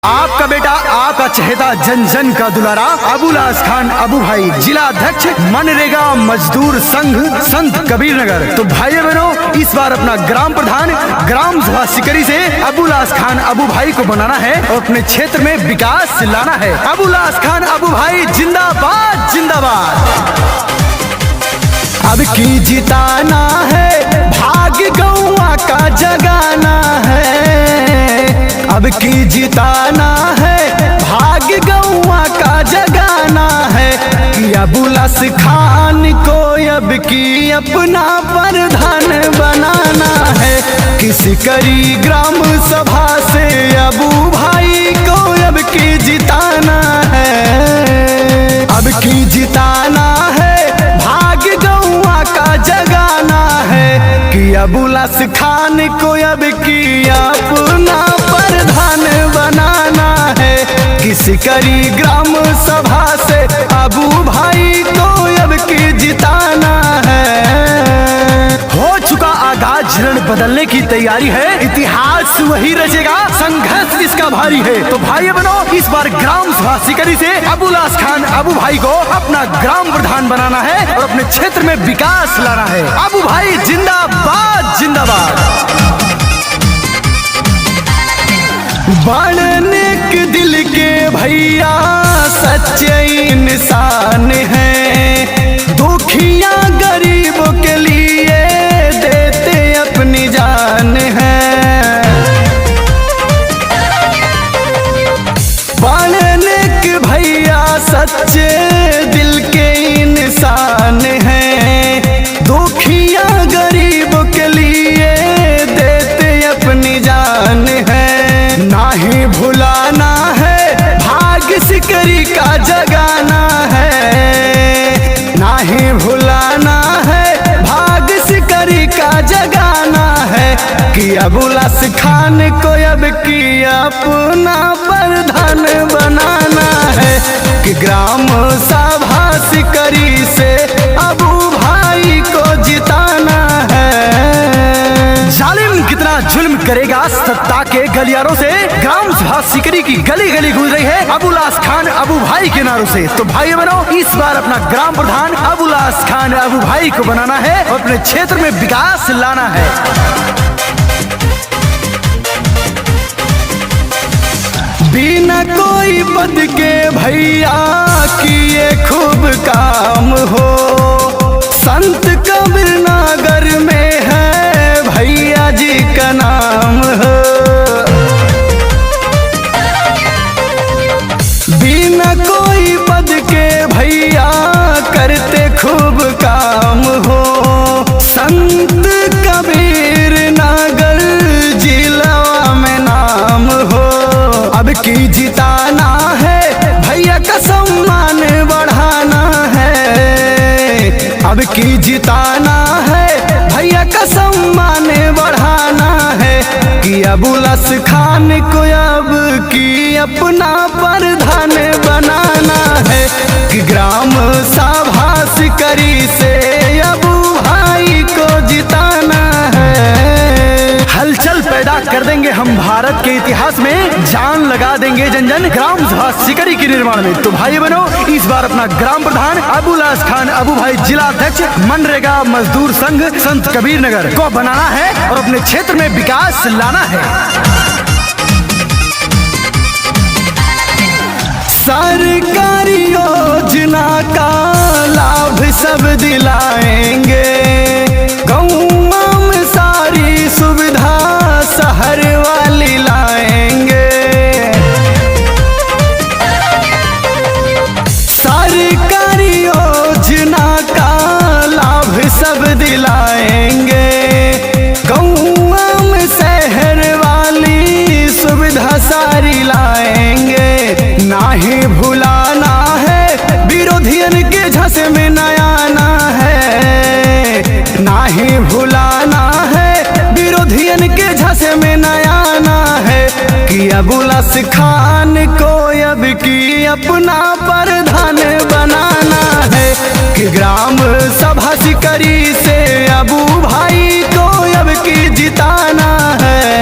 आपका बेटा, आपका चहेता, जन जन का दुलारा अबुल आस खान अबू भाई, जिला अध्यक्ष मनरेगा मजदूर संघ संत कबीर नगर। तो भाइयों बहनों, इस बार अपना ग्राम प्रधान ग्राम सभा सिकरी से अबुल आस खान अबू भाई को बनाना है और अपने क्षेत्र में विकास लाना है। अबुल आस खान अबू भाई जिंदाबाद जिंदाबाद। अब की जिताना है, भाग गौआ का जगाना है। अब की जिताना है, भाग गौआ का जगाना है। कि अबुल आस खान को अब की अपना प्रधान बनाना है। किसी करी ग्राम सभा से अबू भाई को अब की जिताना है। अब की जिताना है, भाग गौआ का जगाना है। कि अबुल आस खान को अब की अपना प्रधान बनाना है। किसी करी ग्राम सभा से अबू भाई को अब की जिताना है। हो चुका आगाज, रण बदलने की तैयारी है। इतिहास वही रचेगा, संघर्ष इसका भारी है। तो भाई बनो, इस बार ग्राम सभा सिकरी से अबुल आस खान अबू भाई को अपना ग्राम प्रधान बनाना है और अपने क्षेत्र में विकास लाना है। अबू भाई जिंदाबाद जिंदाबाद। बड़ नेक दिल के भैया सच्चे इंसान हैं। दुखिया गरीबों के लिए देते अपनी जान है। बड़ नेक भैया सच्चे दिल के इंसान हैं। दुखिया गरीबों के लिए देते अपनी जान है। नाही भुलाना है, भाग सिकरी का जगाना है। नाही भुलाना है, भाग सिकरी का जगाना है। कि अबुल आस खान को अब की अपना प्रधान बनाना है। कि ग्राम सभा सिकरी से अबू भाई को जिताना है। जालिम कितना जुल्म करेगा, सत्ता के गलियारों से ग्राम सभा सिकरी की गली गली गूंज रही है अबुल आस खान अबू भाई के नारों से। तो भाई बनो, इस बार अपना ग्राम प्रधान अबुल आस खान अबू भाई को बनाना है और अपने क्षेत्र में विकास लाना है। बिना कोई पद के भैया किए खूब काम हो। संत कबीर नगर में है भैया जी का नाम हो। बिना कोई पद के भैया करते खूब काम हो। संत कबीर नगर जिला में नाम हो। अब की जिताना है, भैया का सम्मान बढ़ाना है। अब की जिताना है, भैया का सम्मान बढ़ाना है। कि अबुल आस खान को अब की अपना प्रधान बनाना है। कि ग्राम सभा सिकरी से अबू भाई को जिताना है। हलचल पैदा कर देंगे हम भारत के इतिहास में, जान लगा देंगे जन जन ग्राम सभा सिकरी के निर्माण में। तो भाई बनो, इस बार अपना ग्राम प्रधान अबुल आस खान अबू भाई, जिला अध्यक्ष मनरेगा मजदूर संघ संत कबीर नगर को बनाना है और अपने क्षेत्र में विकास लाना है। सरकारी योजना का लाभ सब दिलाएंगे। गौवा में सारी सुविधा शहर वाली लाएंगे। सरकारी योजना का लाभ सब दिलाएंगे। गौवा में शहर वाली सुविधा सारी लाएंगे। नाही भुलाना है, विरोधियन के झंसे में न आना है। नाही भुलाना है, विरोधियन के झंसे में न आना है। कि अबुल आस खान को अब की अपना प्रधान बनाना है। कि ग्राम सभा सिकरी से अबू भाई को अब की जिताना है।